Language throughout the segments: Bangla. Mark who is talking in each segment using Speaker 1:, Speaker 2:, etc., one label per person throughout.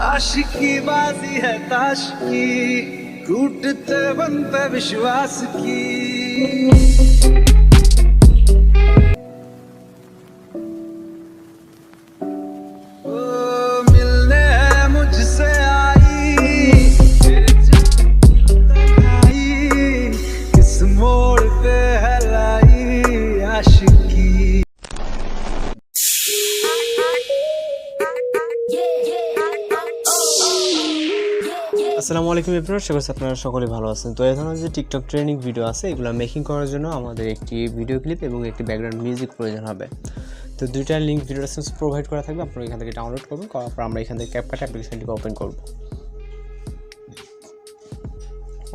Speaker 1: आशिकी बाजी है ताश की, टूटते बनते विश्वास की। ओ मिलने है मुझसे आई, फिर तन्हाई किस मोड़ पे है लाई आशिकी।
Speaker 2: আসসালামু আলাইকুম এভরিওয়ান, আশা করছি আপনারা সকলে ভালো আছেন। তো এই ধরনের যে টিকটক ট্রেনিং ভিডিও আছে এগুলো মেকিং করার জন্য আমাদের একটি ভিডিও ক্লিপ এবং একটি ব্যাকগ্রাউন্ড মিউজিক প্রয়োজন হবে। তো দুইটা লিঙ্ক ভিডিও ডেসক্রিপশনে প্রোভাইড করা থাকবে, আপনারা এখান থেকে ডাউনলোড করবেন। করার পর আমরা এখান থেকে CapCut অ্যাপ্লিকেশনটিকে ওপেন করব।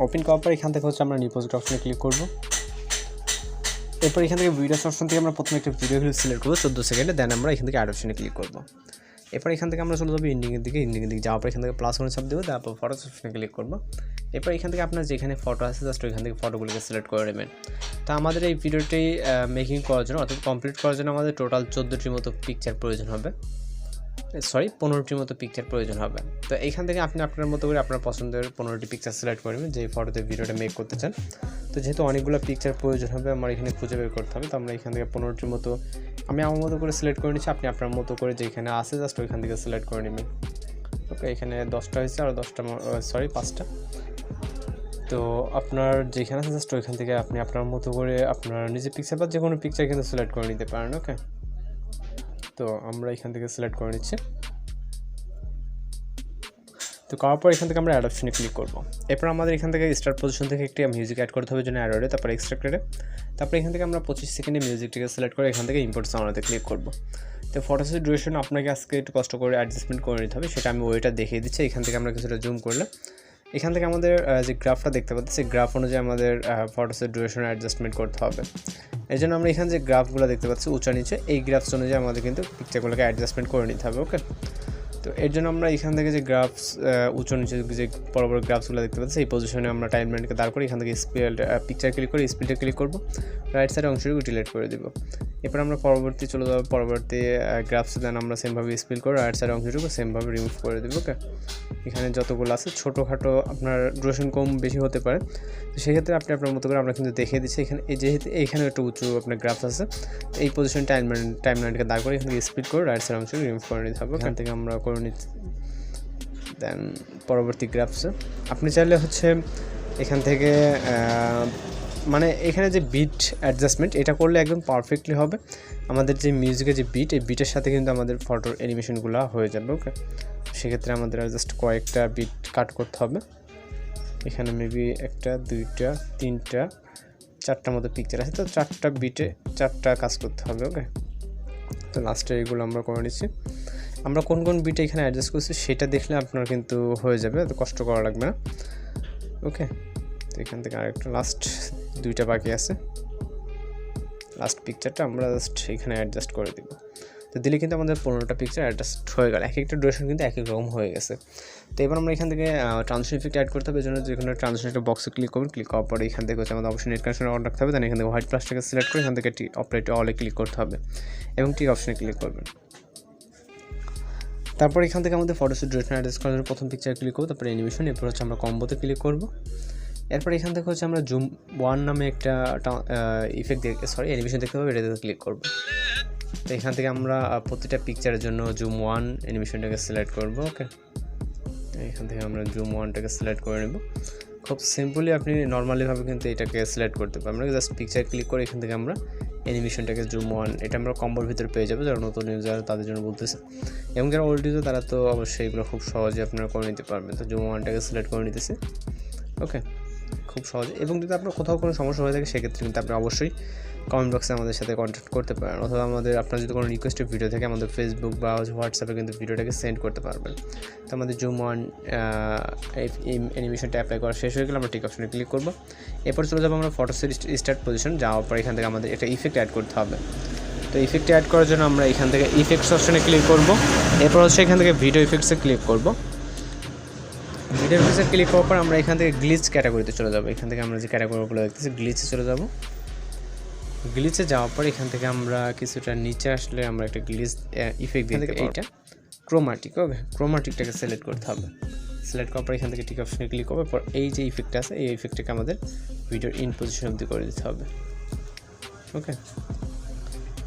Speaker 2: ওপেন করার পর এখান থেকে হচ্ছে আমরা নিউ প্রজেক্ট অপশনে ক্লিক করব। এরপর এখান থেকে ভিডিওস অপশন থেকে আমরা প্রথমে একটা ভিডিও ক্লিপ সিলেক্ট করব 14 সেকেন্ডে, দেন আমরা এখান থেকে অ্যাড অপশনে ক্লিক করব। এরপর এখান থেকে আমরা চলে যাবো এন্ডিংয়ের দিকে যাওয়ার পর এখান থেকে প্লাস ওয়ান চাপ দেবো, তারপর ফটোস অপশনে ক্লিক করবো। এরপর এখান থেকে আপনার যেখানে ফটো আছে জাস্ট ওইখান থেকে ফটোগুলোকে সিলেক্ট করে নেবেন। তো আমাদের এই ভিডিওটি মেকিং করার জন্য অর্থাৎ কমপ্লিট করার জন্য আমাদের টোটাল 14টির মতো পিকচার প্রয়োজন হবে, 15টির মতো পিকচার প্রয়োজন হবে। তো এইখান থেকে আপনি আপনার মতো করে আপনার পছন্দের 15টি পিকচার সিলেক্ট করে নেবেন যে ফটোতে ভিডিওটা মেক করতে চান। তো যেহেতু অনেকগুলো পিকচার প্রয়োজন হবে আমার এখানে খুঁজে বের করতে হবে, তো আমরা এখান থেকে 15টির মতো আমি আমার মতো করে সিলেক্ট করে নিচ্ছি। আপনি আপনার মতো করে যেখানে আছে জাস্ট ওইখান থেকে সিলেক্ট করে নেবেন। ওকে, এখানে 10টা হয়েছে আর 5টা। তো আপনার যেখানে আছে জাস্ট ওইখান থেকে আপনি আপনার মতো করে আপনার নিজের পিকচার বা যে কোনো পিকচার কিন্তু সিলেক্ট করে নিতে পারেন। ওকে, তো আমরা এখান থেকে সিলেক্ট করে নিচ্ছি। তো করার পর এখান থেকে আমরা অ্যাড অপশনে ক্লিক করবো। এরপর আমাদের এখান থেকে স্টার্ট পজিশন থেকে একটি মিউজিক অ্যাড করতে হবে জন্য অ্যাডে, তারপর এক্সট্রাক্টেডে, তারপর এখান থেকে আমরা 25 সেকেন্ডে মিউজিকটিকে সিলেক্ট করে এখান থেকে ইম্পোর্ট সাউন্ডে ক্লিক করবো। তো ফটোসের ডিউরেশন আপনাকে আজকে একটু কষ্ট করে অ্যাডজাস্টমেন্ট করে নিতে হবে, সেটা আমি ওইটা দেখিয়ে দিচ্ছি। এখান থেকে আমরা কিছুটা জুম করলে এখান থেকে আমাদের যে গ্রাফটা দেখতে পাচ্ছি সেই গ্রাফ অনুযায়ী আমাদের ফটোসের ডিউরেশন অ্যাডজাস্টমেন্ট করতে হবে। এই জন্য আমরা এখানে যে গ্রাফগুলো দেখতে পাচ্ছি উঁচা নিচে, এই গ্রাফস অনুযায়ী আমাদের কিন্তু পিকচারগুলোকে অ্যাডজাস্টমেন্ট করে নিতে হবে। ওকে, তো এর জন্য আমরা এখান থেকে যে গ্রাফস উঁচু নিচে যে বড় বড় গ্রাফসগুলো দেখতে পাচ্ছি এই পজিশনে আমরা টাইমলাইনকে দাঁড় করে এখান থেকে পিকচার ক্লিক করে স্পিডে ক্লিক করবো, রাইট সাইডে অংশটুকু ডিলিট করে দেবো। এরপর আমরা পরবর্তী চলে যাবো পরবর্তী গ্রাফসে, দেন আমরা সেমভাবে স্পিল করে রাইট সাইডে অংশটুকু সেমভাবে রিমুভ করে দেবো। ওকে, এখানে যতগুলো আছে ছোটোখাটো আপনার ডিউরেশন কম বেশি হতে পারে, তো সেক্ষেত্রে আপনি আপনার মতো করে আমরা কিন্তু দেখিয়ে দিচ্ছি। এখানে যেহেতু এইখানে একটা উঁচু আপনার গ্রাফস আছে, এই পজিশন টাইমলাইনকে দাঁড় করে এখান থেকে স্পিড করে রাইট সাইড অংশটুকু রিমুভ করে নিতে হবে। এখান থেকে আমরা করে নিচ্ছি। দেন পরবর্তী গ্রাফসে আপনি চাইলে হচ্ছে এখান থেকে মানে এখানে যে বিট অ্যাডজাস্টমেন্ট এটা করলে একদম পারফেক্টলি হবে। আমাদের যে মিউজিকের যে বিট, এই বিটের সাথে কিন্তু আমাদের ফটোর অ্যানিমেশনগুলো হয়ে যাবে। ওকে, সেক্ষেত্রে আমাদের জাস্ট কয়েকটা বিট কাট করতে হবে। এখানে মেবি 1টা 2টা 3টা 4টা মতো পিকচার আছে, তো 4টা বিটে 4টা কাজ করতে হবে। ওকে, তো লাস্টে এগুলো আমরা করে নিচ্ছি। আমরা কোন কোন বিটে এখানে অ্যাডজাস্ট করছি সেটা দেখলে আপনার কিন্তু হয়ে যাবে, এত কষ্ট করা লাগবে না। ওকে, তো এখান থেকে আরেকটা লাস্ট 2টা বাকি আছে, লাস্ট পিকচারটা আমরা জাস্ট এখানে অ্যাডজাস্ট করে দেবো। তো দিলে কিন্তু আমাদের 15টা পিকচার অ্যাডজাস্ট হয়ে গেল, এক একটা ডিউরেশন কিন্তু এক এক রকম হয়ে গেছে। তো এবার আমরা এখান থেকে ট্রান্সলেশন ইফেক্ট অ্যাড করতে হবে, এই জন্য যেখানে ট্রান্সলেশন বক্সে ক্লিক করবেন, ক্লিক করার পরে এখান থেকে হচ্ছে আমাদের অপশন নেট কানেকশন অন রাখতে হবে। দেন এখান থেকে হোয়াইট প্লাসটাকে সিলেক্ট করে এখান থেকে অপারেট অলে ক্লিক করতে হবে এবং টিক অপশনে ক্লিক করবেন। তারপর এখান থেকে আমাদের ফটোসের ডিউরেশন অ্যাডজাস্ট করার জন্য প্রথম পিকচার ক্লিক করবো, তারপরে অ্যানিমেশন, এরপর হচ্ছে আমরা কম্বোতে ক্লিক করব। এরপর এখান থেকে হচ্ছে আমরা জুম 1 নামে একটা ইফেক্ট অ্যানিমেশন দেখতে পাবো, এটাতে ক্লিক করব। তো এখান থেকে আমরা প্রতিটা পিকচারের জন্য জুম 1 অ্যানিমেশনটাকে সিলেক্ট করব। ওকে, এখান থেকে আমরা জুম 1টাকে সিলেক্ট করে নেব। খুব সিম্পলি আপনি নর্মালিভাবে কিন্তু এটাকে সিলেক্ট করতে পারবেন। আমরা জাস্ট পিকচার ক্লিক করে এখান থেকে আমরা অ্যানিমেশনটাকে জুম 1 এটা আমরা কম্বোর ভিতরে পেয়ে যাবো, যারা নতুন ইউজার তাদের জন্য বলতেছে, এবং যারা ওল্ড ইউজার তারা তো অবশ্যই এগুলো খুব সহজে আপনারা করে নিতে পারবেন। তো জুম 1টাকে সিলেক্ট করে নিতেছি। ওকে, খুব সহজে। এবং যদি আপনার কোথাও কোনো সমস্যা হয়ে থাকে সেক্ষেত্রে কিন্তু আপনি অবশ্যই কমেন্ট বক্সে আমাদের সাথে কন্ট্যাক্ট করতে পারেন, অথবা আপনার যদি কোনো রিকোয়েস্টের ভিডিও থাকে আমাদের ফেসবুক বা হোয়াটসঅ্যাপে কিন্তু ভিডিওটাকে সেন্ড করতে পারবেন। তো আমাদের জুম 1 অ্যানিমেশনটা অ্যাপ্লাই করা শেষ হয়ে গেলে আমরা টিক অপশনে ক্লিক করব। এরপর চলে যাবো আমরা ফটোসের স্টার্ট পজিশন, যাওয়ার পর এখান থেকে আমাদের একটা ইফেক্ট অ্যাড করতে হবে। তো ইফেক্ট অ্যাড করার জন্য আমরা এখান থেকে ইফেক্টস অপশনে ক্লিক করব। এরপর হচ্ছে এখান থেকে ভিডিও ইফেক্টসে ক্লিক করব। ভিডিও ইফেক্টসে ক্লিক করার পর আমরা এখান থেকে গ্লিচ ক্যাটাগরিতে চলে যাব। এখান থেকে আমরা যে ক্যাটাগরিগুলো দেখতেছি গ্লিচে চলে যাব। গ্লিচে যাওয়ার পর এখান থেকে আমরা কিছুটা নিচে আসলে আমরা একটা গ্লিচ ইফেক্ট দিতে পারবো। এইটা ক্রোমাটিক। ওকে, ক্রোমাটিকটাকে সিলেক্ট করতে হবে। সিলেক্ট করার পর এখান থেকে টিক অপশনে ক্লিক করবো। পর এই যে ইফেক্টটা আছে এই ইফেক্টটাকে আমাদের ভিডিওর ইন পজিশন অবধি করে দিতে হবে। ওকে,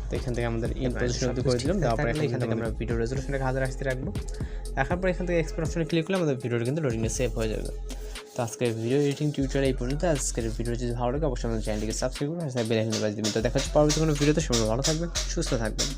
Speaker 2: তো এখান থেকে আমাদের ইন পজিশন অবধি করে দিলাম। দেওয়ার পরে এখান থেকে আমরা ভিডিও রেজলিউশনটাকে 1080 রাখবো। রাখার পর এখান থেকে এক্সপোর্ট অপশনে ক্লিক করলে আমাদের ভিডিওটা কিন্তু লোডিংয়ে সেভ হয়ে যাবে। তো আজকের ভিডিও এডিটিং টিউটোরিয়াল এই পর্যন্ত। আজকের ভিডিও যদি ভালো লাগে অবশ্যই আমাদের চ্যানেলটিকে সাবস্ক্রাইব করুন আর বেল আইকনে বাজিয়ে দিবেন। তো দেখা হচ্ছে পরবর্তী কোনো ভিডিওতে। সবাই ভালো থাকবেন, সুস্থ থাকবেন।